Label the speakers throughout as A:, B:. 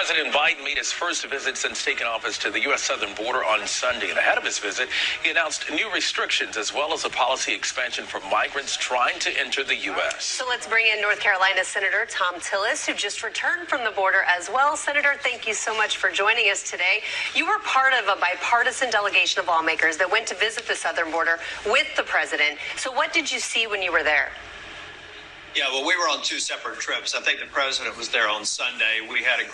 A: President Biden made his first visit since taking office to the U.S. southern border on Sunday. And ahead of his visit, he announced new restrictions as well as a policy expansion for migrants trying to enter the U.S.
B: So let's bring in North Carolina Senator Thom Tillis, who just returned from the border as well. Senator, thank you so much for joining us today. You were part of a bipartisan delegation of lawmakers that went to visit the southern border with the president. So what did you see when you were there?
C: Yeah, well, we were on two separate trips. I think the president was there on Sunday. We had a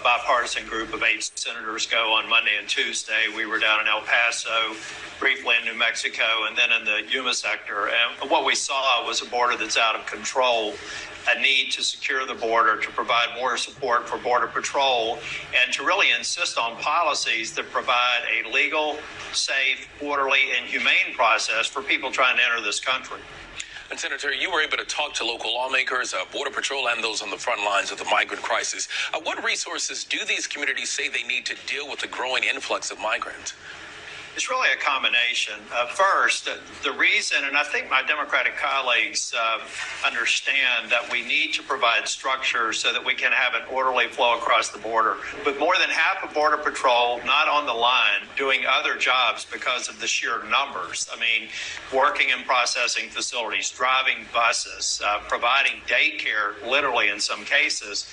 C: bipartisan group of 8 senators go on Monday and Tuesday. We were down in El Paso, briefly in New Mexico, and then in the Yuma sector. And what we saw was a border that's out of control, a need to secure the border, to provide more support for Border Patrol, and to really insist on policies that provide a legal, safe, orderly, and humane process for people trying to enter this country.
A: And Senator, you were able to talk to local lawmakers, Border Patrol, and those on the front lines of the migrant crisis. What resources do these communities say they need to deal with the growing influx of migrants?
C: It's really a combination. First, the reason, and I think my Democratic colleagues understand that we need to provide structure so that we can have an orderly flow across the border. But more than half of Border Patrol not on the line doing other jobs because of the sheer numbers. I mean, working in processing facilities, driving buses, providing daycare, literally in some cases.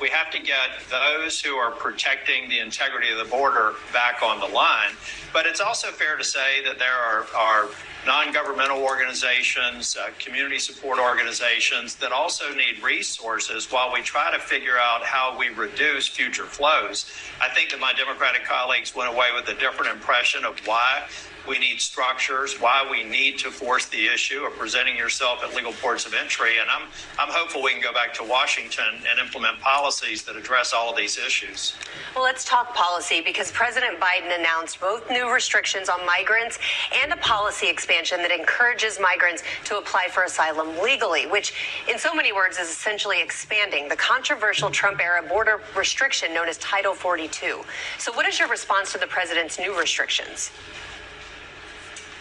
C: We have to get those who are protecting the integrity of the border back on the line. But it's also fair to say that there are non-governmental organizations, community support organizations that also need resources while we try to figure out how we reduce future flows. I think that my Democratic colleagues went away with a different impression of why we need structures, why we need to force the issue of presenting yourself at legal ports of entry. And I'm hopeful we can go back to Washington and implement policies that address all of these issues.
B: Well, let's talk policy, because President Biden announced both new restrictions on migrants and a policy expansion that encourages migrants to apply for asylum legally, which in so many words is essentially expanding the controversial Trump-era border restriction known as Title 42. So what is your response to the president's new restrictions?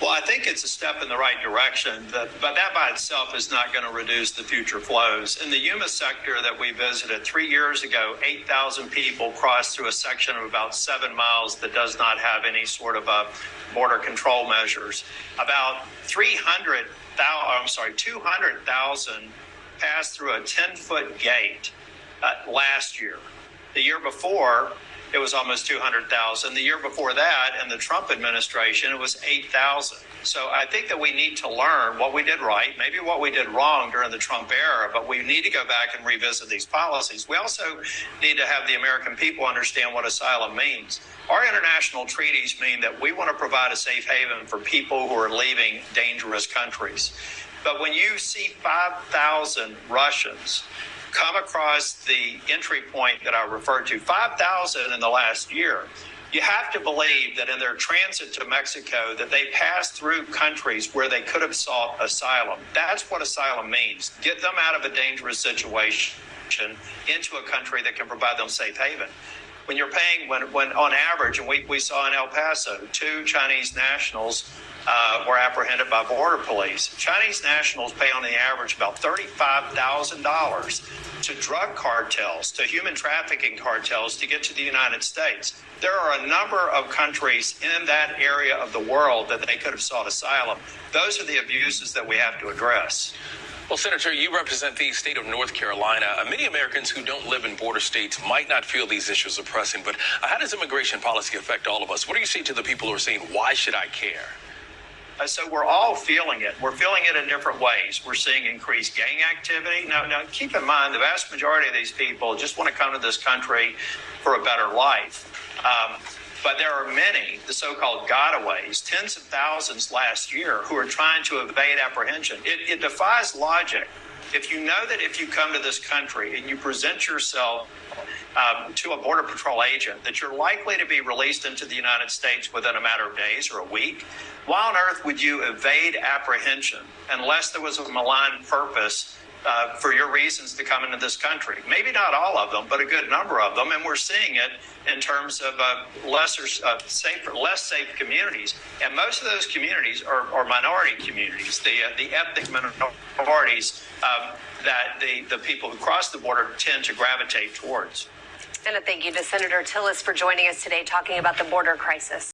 C: Well, I think it's a step in the right direction, but that by itself is not going to reduce the future flows. In the Yuma sector that we visited 3 years ago, 8,000 people crossed through a section of about 7 miles that does not have any sort of border control measures. About 200,000 passed through a 10-foot gate last year. The year before, it was almost 200,000. The year before that, in the Trump administration, it was 8,000. So I think that we need to learn what we did right, maybe what we did wrong during the Trump era, but we need to go back and revisit these policies. We also need to have the American people understand what asylum means. Our international treaties mean that we want to provide a safe haven for people who are leaving dangerous countries. But when you see 5,000 Russians come across the entry point that I referred to, 5,000 in the last year, you have to believe that in their transit to Mexico that they passed through countries where they could have sought asylum. That's what asylum means. Get them out of a dangerous situation into a country that can provide them safe haven. When you're paying, when on average, and we saw in El Paso, 2 Chinese nationals were apprehended by border police. Chinese nationals pay on the average about $35,000 to drug cartels, to human trafficking cartels to get to the United States. There are a number of countries in that area of the world that they could have sought asylum. Those are the abuses that we have to address.
A: Well, Senator, you represent the state of North Carolina. Many Americans who don't live in border states might not feel these issues are pressing, but how does immigration policy affect all of us? What do you say to the people who are saying, why should I care?
C: So we're all feeling it. We're feeling it in different ways. We're seeing increased gang activity. Now keep in mind, the vast majority of these people just want to come to this country for a better life. But there are many, the so-called gotaways, tens of thousands last year, who are trying to evade apprehension. It defies logic. If you know that if you come to this country and you present yourself to a Border Patrol agent, that you're likely to be released into the United States within a matter of days or a week, why on earth would you evade apprehension unless there was a malign purpose for your reasons to come into this country? Maybe not all of them, but a good number of them, and we're seeing it in terms of less safe communities. And most of those communities are minority communities, the ethnic minorities that the people who cross the border tend to gravitate towards.
B: And a thank you to Senator Tillis for joining us today talking about the border crisis.